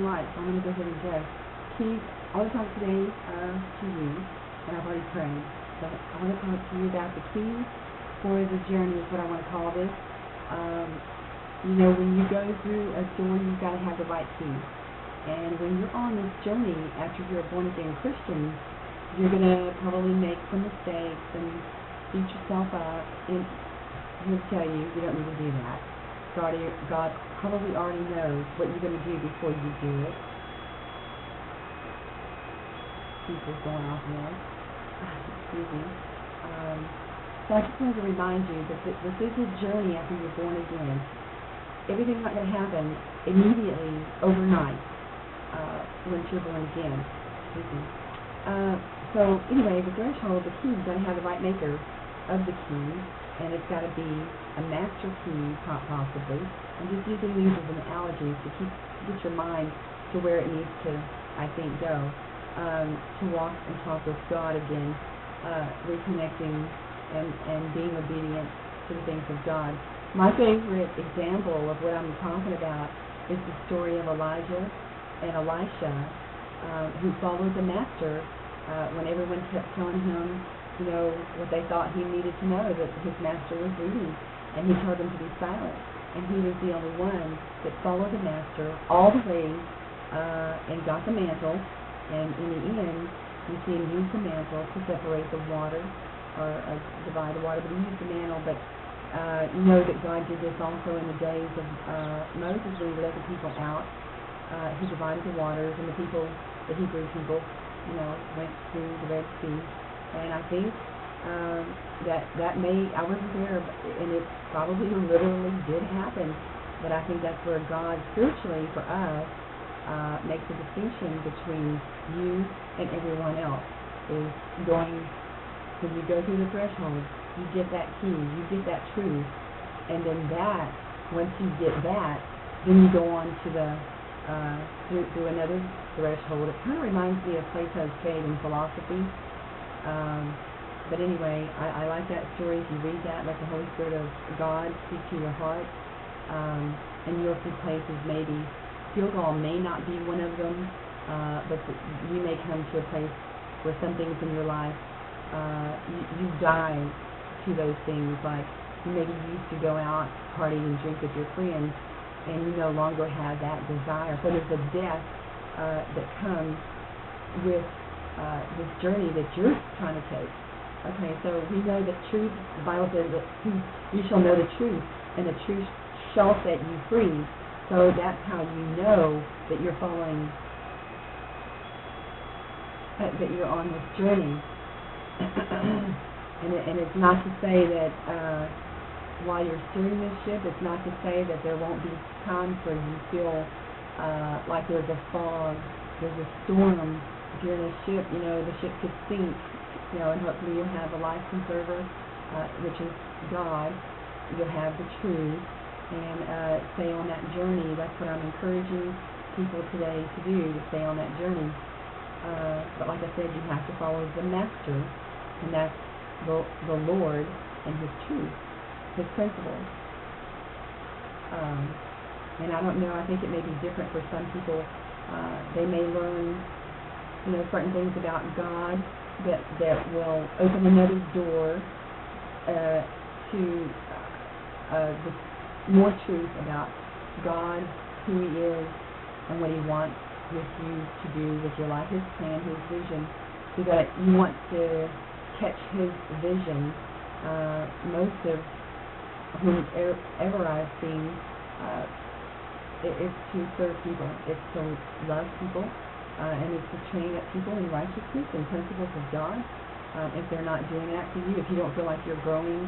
light, so I'm going to go ahead and go. Keith, I want to talk today to you, and I've already prayed. So I want to talk to you about the keys for the journey is what I want to call this. When you go through a door, you've got to have the right key. And when you're on this journey after you're a born-again Christian, you're going to probably make some mistakes and beat yourself up. And he'll tell you don't need to do that. God probably already knows what you're going to do before you do it. People's going off there. Excuse me. So I just wanted to remind you that this is a journey after you're born again. Everything's not going to happen immediately, overnight, once you're born again. So anyway, the threshold, the key, you've got to have the right maker of the key, and it's got to be a master key, possibly. I'm just using these as analogies to get your mind to where it needs to, I think, go, to walk and talk with God again, reconnecting and being obedient to the things of God. My favorite example of what I'm talking about is the story of Elijah and Elisha, who followed the master when everyone kept telling him, what they thought he needed to know, that his master was leaving, and he told them to be silent. And he was the only one that followed the master all the way and got the mantle. And in the end, you see him use the mantle to separate the water, or divide the water, but he used the mantle. But you know that God did this also in the days of Moses when he led the people out. He divided the waters, and the people, the Hebrew people, went through the Red Sea. And I think that may, I wasn't there, and it probably literally did happen, but I think that's where God spiritually for us makes a distinction between you and everyone else, is going, when you go through the threshold, you get that key, you get that truth, and then that, once you get that, then you go on to the, through another threshold. It kind of reminds me of Plato's cave in philosophy. But anyway, I like that story. If you read that, let the Holy Spirit of God speak to your heart, and you'll see places maybe Gilgal may not be one of them, but you may come to a place where some things in your life, you die to those things. Like you maybe used to go out, party, and drink with your friends, and you no longer have that desire. So there's a death that comes with this journey that you're trying to take. Okay, so we know the truth. The Bible says that you shall know the truth, and the truth shall set you free. So that's how you know that you're following, that you're on this journey. and it's not to say that while you're steering this ship, it's not to say that there won't be times where you feel like there's a fog, there's a storm. If you're in a ship, the ship could sink, and hopefully you'll have a life preserver, which is God. You'll have the truth, and stay on that journey. That's what I'm encouraging people today to do, to stay on that journey. But like I said, you have to follow the master, and that's the Lord and his truth, his principles. And I don't know, I think it may be different for some people. They may learn certain things about God that will open another door to more truth about God, who he is, and what he wants with you to do with your life, his plan, his vision. So that you want to catch his vision. Most of whomever I've seen, it's to serve people, it's to love people, and it's to train up people in righteousness and principles of God. If they're not doing that for you, if you don't feel like you're growing